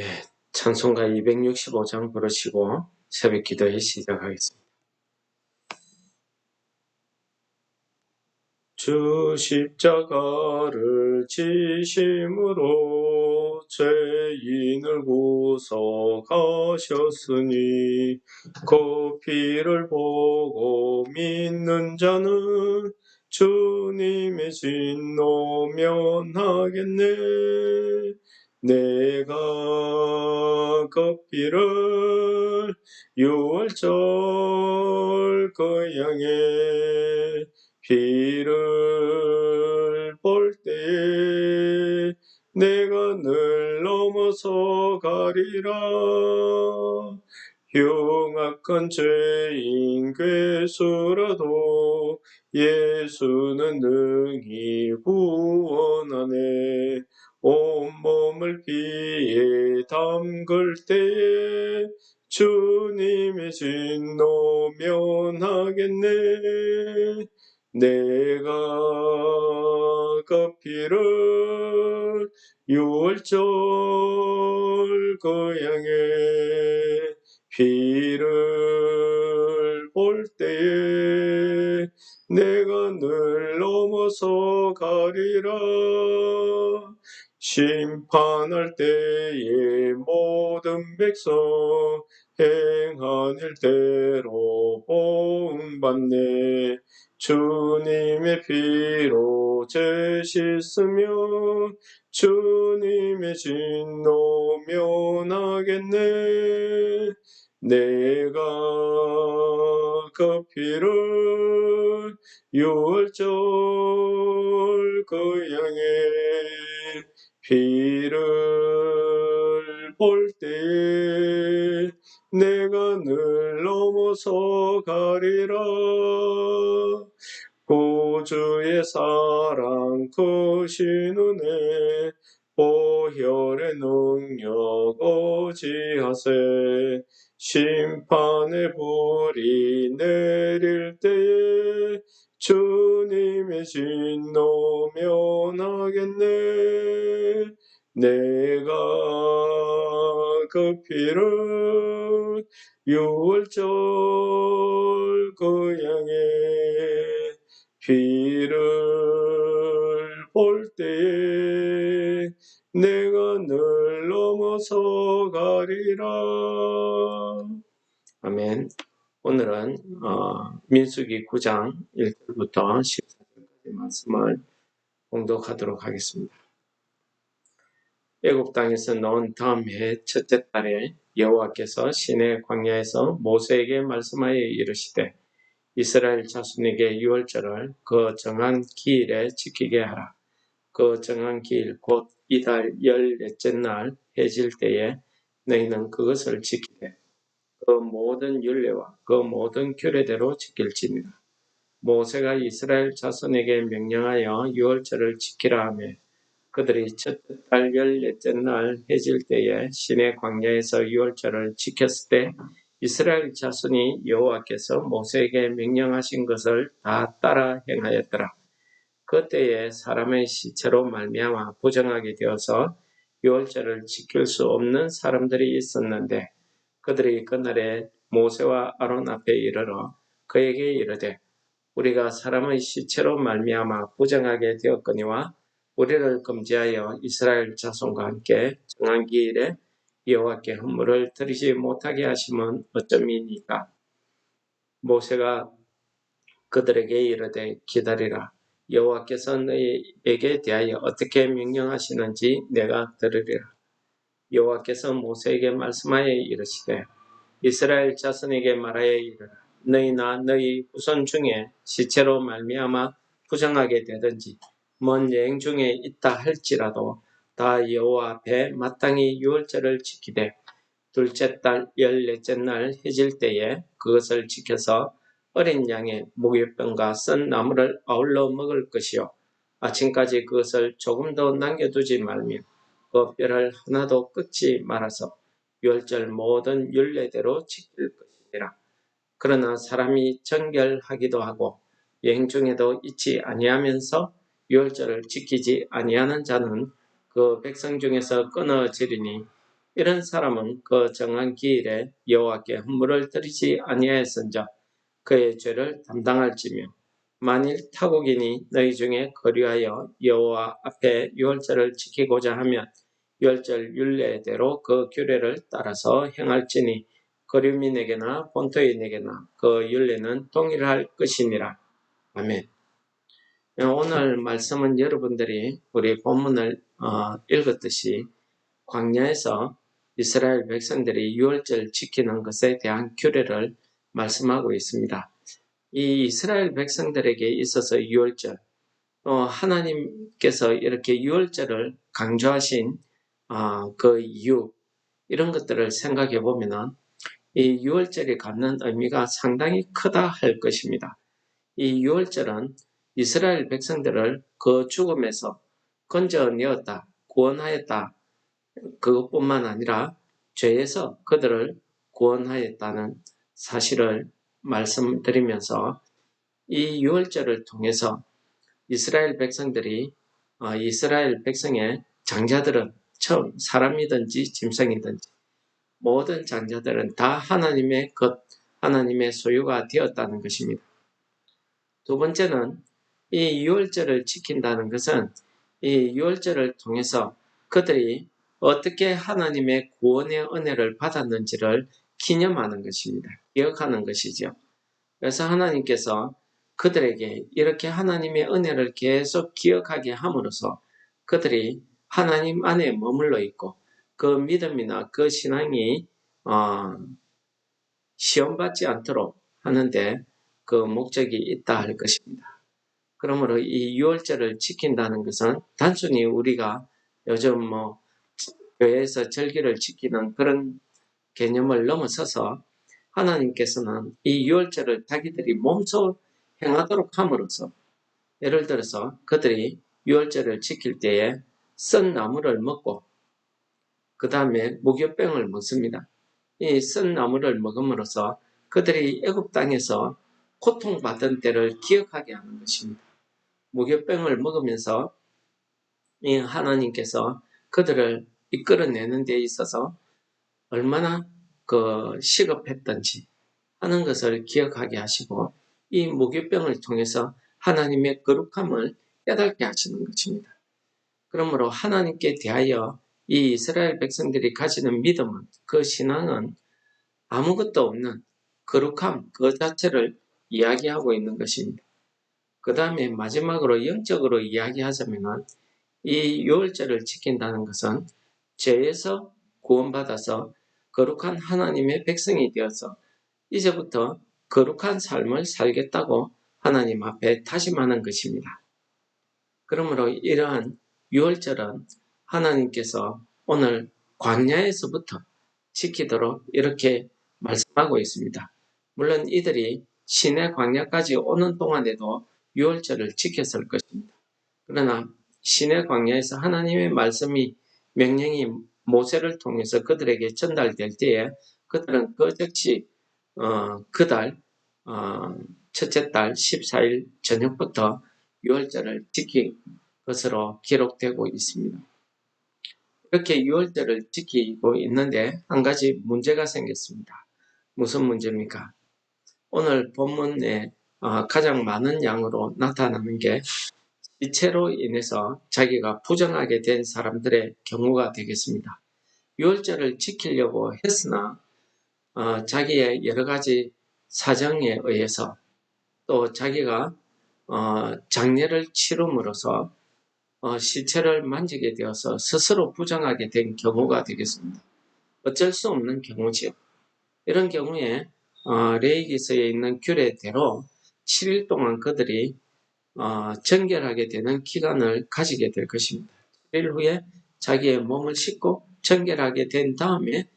예, 찬송가 265장 부르시고 새벽 기도회 시작하겠습니다. 주 십자가를 지심으로 죄인을 구속하셨으니 그 피를 보고 믿는 자는 주님의 진노 면하겠네. 내가 그 피를 유월절 그 양에 피를 볼 때에 내가 늘 넘어서 가리라. 흉악한 죄인 괴수라도 예수는 능히 구원하네. 온몸을 피에 담글 때에 주님의 진노 면하겠네. 내가 그 피를 유월절 그 양의 피를 볼 때에 내가 늘 넘어서 가리라. 심판할 때에 모든 백성 행한 일대로 본받네. 주님의 피로 죄 씻으며 주님의 진노 면하겠네. 내가 그 피를 유월절 그 양의 피를 볼 때에 내가 늘 넘어서 가리라. 구주의 사랑 크신 은혜 보혈의 능력 어지하세. 심판의 불이 내릴 때에 주님의 진노 면하겠네. 내가 그 피를 유월절 그 양의 피를 볼 때에 내가 늘 넘어서 가리라. 아멘. 오늘은 민수기 9장 1절부터 14절까지 말씀을 봉독하도록 하겠습니다. 애굽 땅에서 나온 다음 해 첫째 달에 여호와께서 시내 광야에서 모세에게 말씀하여 이르시되 이스라엘 자손에게 유월절을 그 정한 기일에 지키게 하라. 그 정한 기일 곧 이달 14째 날 해질 때에 너희는 그것을 지키되 그 모든 율례와 그 모든 규례대로 지킬지니라. 모세가 이스라엘 자손에게 명령하여 유월절을 지키라 하며 그들이 첫째 달 14째 날 해질 때에 시내 광야에서 유월절을 지켰을 때 이스라엘 자손이 여호와께서 모세에게 명령하신 것을 다 따라 행하였더라. 그때에 사람의 시체로 말미암아 부정하게 되어서 유월절을 지킬 수 없는 사람들이 있었는데 그들이 그날에 모세와 아론 앞에 이르러 그에게 이르되 우리가 사람의 시체로 말미암아 부정하게 되었거니와 우리를 금지하여 이스라엘 자손과 함께 정한 기일에 여호와께 헌물을 드리지 못하게 하심은 어쩌미니까. 모세가 그들에게 이르되 기다리라. 여호와께서 너희에게 대하여 어떻게 명령하시는지 내가 들으리라. 여호와께서 모세에게 말씀하여 이르시되 이스라엘 자손에게 말하여 이르라. 너희나 너희 후손 중에 시체로 말미암아 부정하게 되든지 먼 여행 중에 있다 할지라도 다 여호와 앞에 마땅히 유월절을 지키되 둘째 달 14째 날 해질 때에 그것을 지켜서 어린 양의 목욕병과 썬 나물을 아울러 먹을 것이요 아침까지 그것을 조금도 남겨두지 말며 그 뼈를 하나도 끄지 말아서 유월절 모든 율례대로 지킬 것이니라. 그러나 사람이 정결하기도 하고 여행 중에도 잊지 아니하면서 유월절을 지키지 아니하는 자는 그 백성 중에서 끊어지리니 이런 사람은 그 정한 기일에 여호와께 헌물을 드리지 아니하였은즉 그의 죄를 담당할지며 만일 타국인이 너희 중에 거류하여 여호와 앞에 유월절을 지키고자 하면 유월절 율례대로 그 규례를 따라서 행할지니 거류민에게나 본토인에게나 그 율례는 동일할 것이니라. 아멘. 오늘 말씀은 여러분들이 우리 본문을 읽었듯이 광야에서 이스라엘 백성들이 유월절 지키는 것에 대한 규례를 말씀하고 있습니다. 이 이스라엘 백성들에게 있어서 유월절, 하나님께서 이렇게 유월절을 강조하신 그 이유, 이런 것들을 생각해 보면은 이 유월절이 갖는 의미가 상당히 크다 할 것입니다. 이 유월절은 이스라엘 백성들을 그 죽음에서 건져내었다, 구원하였다. 그것뿐만 아니라 죄에서 그들을 구원하였다는 사실을 말씀드리면서 이 유월절을 통해서 이스라엘 백성들이 이스라엘 백성의 장자들은 처음 사람이든지 짐승이든지 모든 장자들은 다 하나님의 것, 하나님의 소유가 되었다는 것입니다. 두 번째는 이 유월절을 지킨다는 것은 이 유월절을 통해서 그들이 어떻게 하나님의 구원의 은혜를 받았는지를 기념하는 것입니다. 기억하는 것이죠. 그래서 하나님께서 그들에게 이렇게 하나님의 은혜를 계속 기억하게 함으로써 그들이 하나님 안에 머물러 있고 그 믿음이나 그 신앙이 시험받지 않도록 하는데 그 목적이 있다 할 것입니다. 그러므로 이 유월절을 지킨다는 것은 단순히 우리가 요즘 교회에서 절기를 지키는 그런 개념을 넘어서서 하나님께서는 이 유월절을 자기들이 몸소 행하도록 함으로써 예를 들어서 그들이 유월절을 지킬 때에 쓴 나무를 먹고 그 다음에 무교병을 먹습니다. 이 쓴 나무를 먹음으로써 그들이 애굽 땅에서 고통받은 때를 기억하게 하는 것입니다. 무교병을 먹으면서 이 하나님께서 그들을 이끌어내는 데 있어서 얼마나 시급했던지 하는 것을 기억하게 하시고 이 무교병을 통해서 하나님의 거룩함을 깨닫게 하시는 것입니다. 그러므로 하나님께 대하여 이 이스라엘 백성들이 가지는 믿음은 그 신앙은 아무것도 없는 거룩함 그 자체를 이야기하고 있는 것입니다. 그 다음에 마지막으로 영적으로 이야기하자면 이 유월절을 지킨다는 것은 죄에서 구원받아서 거룩한 하나님의 백성이 되어서 이제부터 거룩한 삶을 살겠다고 하나님 앞에 다짐하는 것입니다. 그러므로 이러한 유월절은 하나님께서 오늘 광야에서부터 지키도록 이렇게 말씀하고 있습니다. 물론 이들이 시내 광야까지 오는 동안에도 유월절을 지켰을 것입니다. 그러나 시내 광야에서 하나님의 말씀이 명령이 모세를 통해서 그들에게 전달될 때에 그들은 그즉시 그달 첫째 달 14일 저녁부터 유월절을 지킨 것으로 기록되고 있습니다. 이렇게 유월절을 지키고 있는데 한 가지 문제가 생겼습니다. 무슨 문제입니까? 오늘 본문에 가장 많은 양으로 나타나는 게 시체로 인해서 자기가 부정하게 된 사람들의 경우가 되겠습니다. 유월절을 지키려고 했으나 자기의 여러 가지 사정에 의해서 또 자기가 장례를 치rum으로써 시체를 만지게 되어서 스스로 부정하게 된 경우가 되겠습니다. 어쩔 수 없는 경우지요. 이런 경우에 레위기서에 있는 규례대로 7일 동안 그들이 정결하게 되는 기간을 가지게 될 것입니다. 7일 후에 자기의 몸을 씻고 정결하게 된 다음에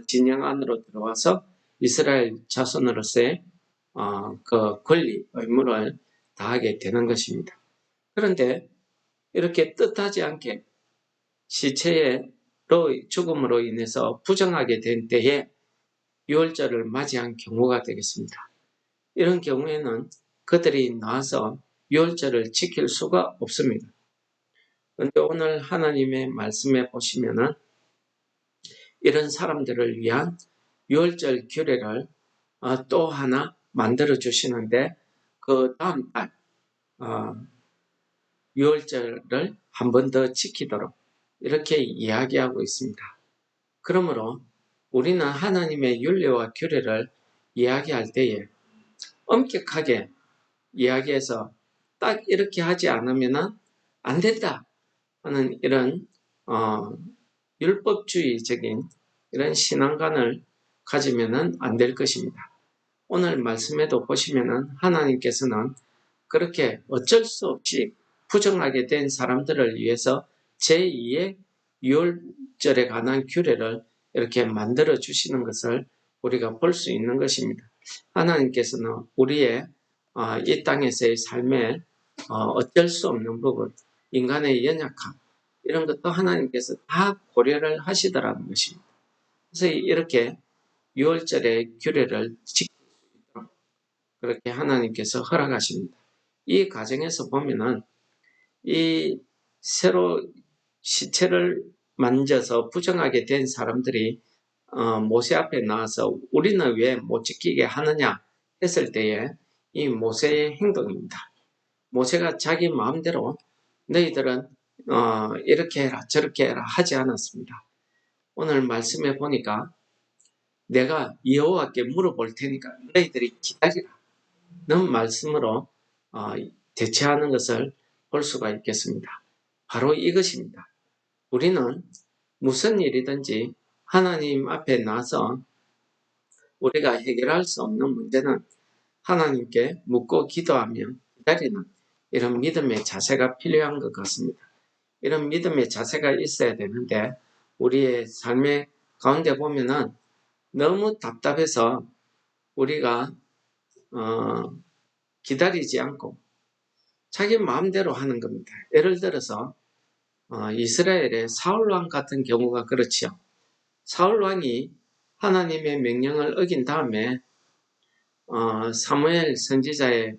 진영 안으로 들어와서 이스라엘 자손으로서의 그 권리, 의무를 다하게 되는 것입니다. 그런데 이렇게 뜻하지 않게 시체의 죽음으로 인해서 부정하게 된 때에 유월절을 맞이한 경우가 되겠습니다. 이런 경우에는 그들이 나와서 유월절을 지킬 수가 없습니다. 그런데 오늘 하나님의 말씀에 보시면은 이런 사람들을 위한 유월절 규례를 또 하나 만들어 주시는데 그 다음 달 유월절을 한 번 더 지키도록 이렇게 이야기하고 있습니다. 그러므로 우리는 하나님의 율례와 규례를 이야기할 때에 엄격하게 이야기해서 딱 이렇게 하지 않으면 안 된다 하는 이런 율법주의적인 이런 신앙관을 가지면은 안 될 것입니다. 오늘 말씀에도 보시면은 하나님께서는 그렇게 어쩔 수 없이 부정하게 된 사람들을 위해서 제2의 유월절에 관한 규례를 이렇게 만들어 주시는 것을 우리가 볼 수 있는 것입니다. 하나님께서는 우리의 이 땅에서의 삶에 어쩔 수 없는 부분, 인간의 연약함 이런 것도 하나님께서 다 고려를 하시더라는 것입니다. 그래서 이렇게 유월절의 규례를 지키도록 그렇게 하나님께서 허락하십니다. 이 과정에서 보면은 이 새로 시체를 만져서 부정하게 된 사람들이 모세 앞에 나와서 우리는 왜 못 지키게 하느냐 했을 때에 이 모세의 행동입니다. 모세가 자기 마음대로 너희들은 이렇게 해라 저렇게 해라 하지 않았습니다. 오늘 말씀에 보니까 내가 여호와께 물어볼 테니까 너희들이 기다리라 는 말씀으로 대체하는 것을 볼 수가 있겠습니다. 바로 이것입니다. 우리는 무슨 일이든지 하나님 앞에 나서 우리가 해결할 수 없는 문제는 하나님께 묻고 기도하며 기다리는 이런 믿음의 자세가 필요한 것 같습니다. 이런 믿음의 자세가 있어야 되는데 우리의 삶의 가운데 보면은 너무 답답해서 우리가 기다리지 않고 자기 마음대로 하는 겁니다. 예를 들어서 이스라엘의 사울왕 같은 경우가 그렇지요. 사울왕이 하나님의 명령을 어긴 다음에 사무엘 선지자의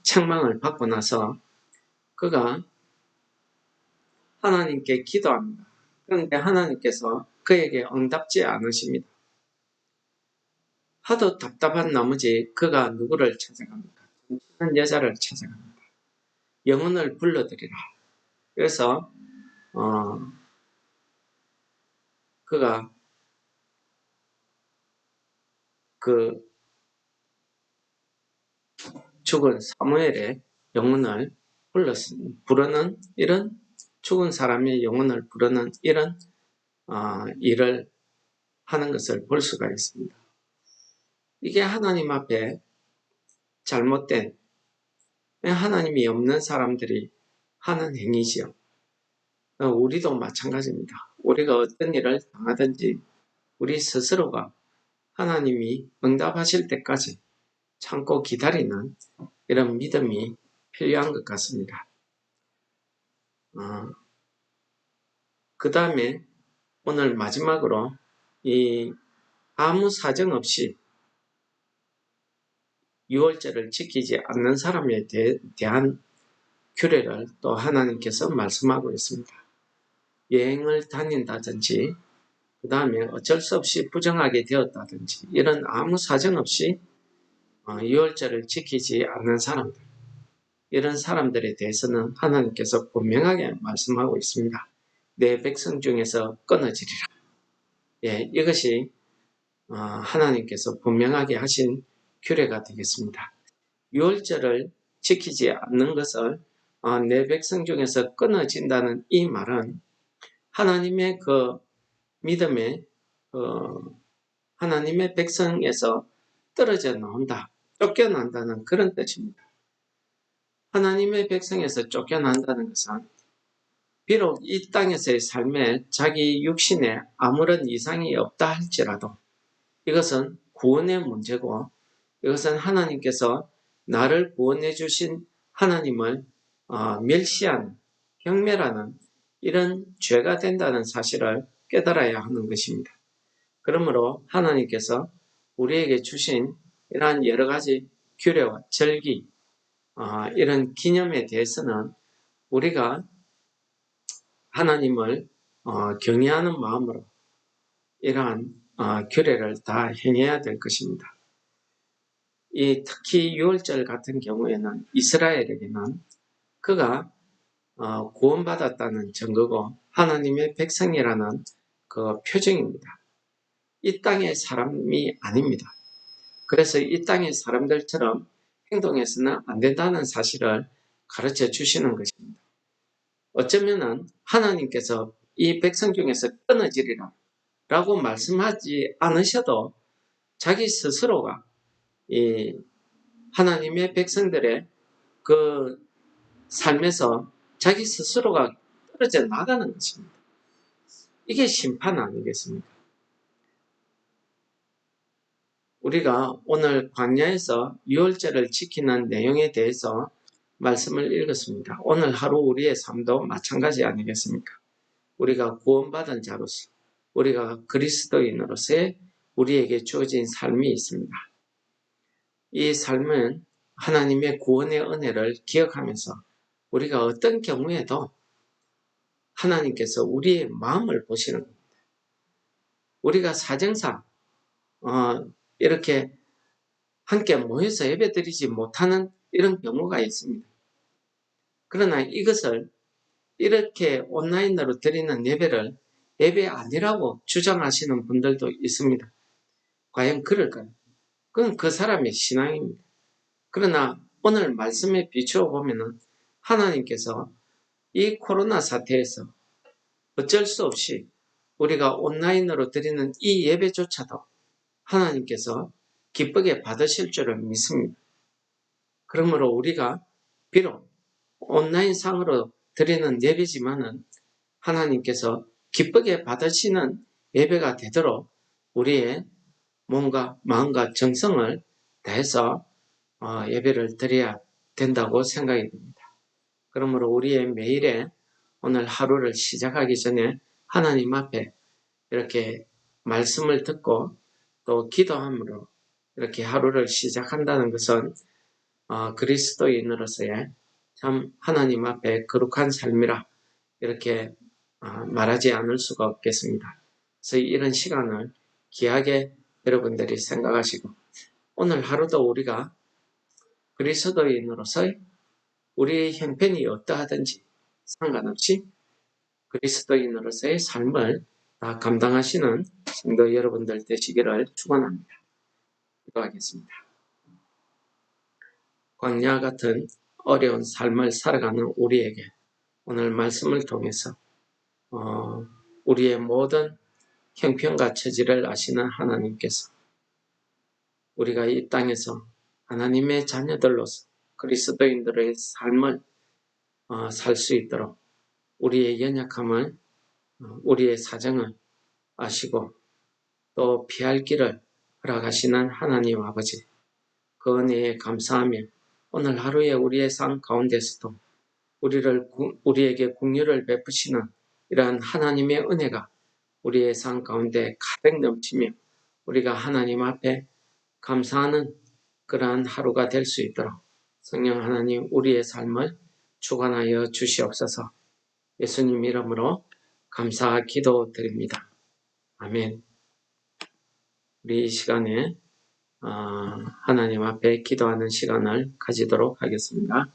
책망을 받고 나서 그가 하나님께 기도합니다. 그런데 하나님께서 그에게 응답지 않으십니다. 하도 답답한 나머지 그가 누구를 찾아갑니까? 한 여자를 찾아갑니다. 영혼을 불러들이라. 그래서 그가 그 죽은 사무엘의 영혼을 부르는 이런 죽은 사람의 영혼을 부르는 이런 일을 하는 것을 볼 수가 있습니다. 이게 하나님 앞에 잘못된 하나님이 없는 사람들이 하는 행위지요. 우리도 마찬가지입니다. 우리가 어떤 일을 당하든지 우리 스스로가 하나님이 응답하실 때까지 참고 기다리는 이런 믿음이 필요한 것 같습니다. 그 다음에 오늘 마지막으로 이 아무 사정 없이 유월절을 지키지 않는 사람에 대한 규례를 또 하나님께서 말씀하고 있습니다. 여행을 다닌다든지 그 다음에 어쩔 수 없이 부정하게 되었다든지 이런 아무 사정 없이 유월절을 지키지 않는 사람들 이런 사람들에 대해서는 하나님께서 분명하게 말씀하고 있습니다. 내 백성 중에서 끊어지리라. 예, 이것이 하나님께서 분명하게 하신 규례가 되겠습니다. 유월절을 지키지 않는 것을 내 백성 중에서 끊어진다는 이 말은 하나님의 그 믿음에 하나님의 백성에서 떨어져 나온다, 쫓겨난다는 그런 뜻입니다. 하나님의 백성에서 쫓겨난다는 것은 비록 이 땅에서의 삶에 자기 육신에 아무런 이상이 없다 할지라도 이것은 구원의 문제고 이것은 하나님께서 나를 구원해 주신 하나님을 멸시하는, 경멸하는 이런 죄가 된다는 사실을 깨달아야 하는 것입니다. 그러므로 하나님께서 우리에게 주신 이러한 여러 가지 규례와 절기, 이런 기념에 대해서는 우리가 하나님을 경외하는 마음으로 이러한 규례를 다 행해야 될 것입니다. 특히 유월절 같은 경우에는 이스라엘에게는 그가 구원받았다는 증거고 하나님의 백성이라는 그 표징입니다. 이 땅의 사람이 아닙니다. 그래서 이 땅의 사람들처럼 행동해서는 안 된다는 사실을 가르쳐 주시는 것입니다. 어쩌면은 하나님께서 이 백성 중에서 끊어지리라 라고 말씀하지 않으셔도 자기 스스로가 이 하나님의 백성들의 그 삶에서 자기 스스로가 떨어져 나가는 것입니다. 이게 심판 아니겠습니까? 우리가 오늘 광야에서 유월절을 지키는 내용에 대해서 말씀을 읽었습니다. 오늘 하루 우리의 삶도 마찬가지 아니겠습니까? 우리가 구원받은 자로서 우리가 그리스도인으로서의 우리에게 주어진 삶이 있습니다. 이 삶은 하나님의 구원의 은혜를 기억하면서 우리가 어떤 경우에도 하나님께서 우리의 마음을 보시는 겁니다. 우리가 사정상 이렇게 함께 모여서 예배드리지 못하는 이런 경우가 있습니다. 그러나 이것을 이렇게 온라인으로 드리는 예배를 예배 아니라고 주장하시는 분들도 있습니다. 과연 그럴까요? 그건 그 사람의 신앙입니다. 그러나 오늘 말씀에 비추어 보면은 하나님께서 이 코로나 사태에서 어쩔 수 없이 우리가 온라인으로 드리는 이 예배조차도 하나님께서 기쁘게 받으실 줄을 믿습니다. 그러므로 우리가 비록 온라인상으로 드리는 예배지만은 하나님께서 기쁘게 받으시는 예배가 되도록 우리의 몸과 마음과 정성을 다해서 예배를 드려야 된다고 생각이 듭니다. 그러므로 우리의 매일의 오늘 하루를 시작하기 전에 하나님 앞에 이렇게 말씀을 듣고 또 기도함으로 이렇게 하루를 시작한다는 것은 그리스도인으로서의 참 하나님 앞에 거룩한 삶이라 이렇게 말하지 않을 수가 없겠습니다. 그래서 이런 시간을 귀하게 여러분들이 생각하시고 오늘 하루도 우리가 그리스도인으로서의 우리의 형편이 어떠하든지 상관없이 그리스도인으로서의 삶을 다 감당하시는 성도 여러분들 되시기를 축원합니다. 기도하겠습니다. 광야 같은 어려운 삶을 살아가는 우리에게 오늘 말씀을 통해서 우리의 모든 형편과 처지를 아시는 하나님께서 우리가 이 땅에서 하나님의 자녀들로서 그리스도인들의 삶을 살 수 있도록 우리의 연약함을 우리의 사정을 아시고 또 피할 길을 허락하시는 하나님 아버지 그 은혜에 감사하며 오늘 하루에 우리의 삶 가운데서도 우리에게 긍휼을 베푸시는 이러한 하나님의 은혜가 우리의 삶 가운데 가득 넘치며 우리가 하나님 앞에 감사하는 그러한 하루가 될 수 있도록 성령 하나님 우리의 삶을 주관하여 주시옵소서. 예수님 이름으로 감사 기도드립니다. 아멘. 우리 이 시간에 하나님 앞에 기도하는 시간을 가지도록 하겠습니다.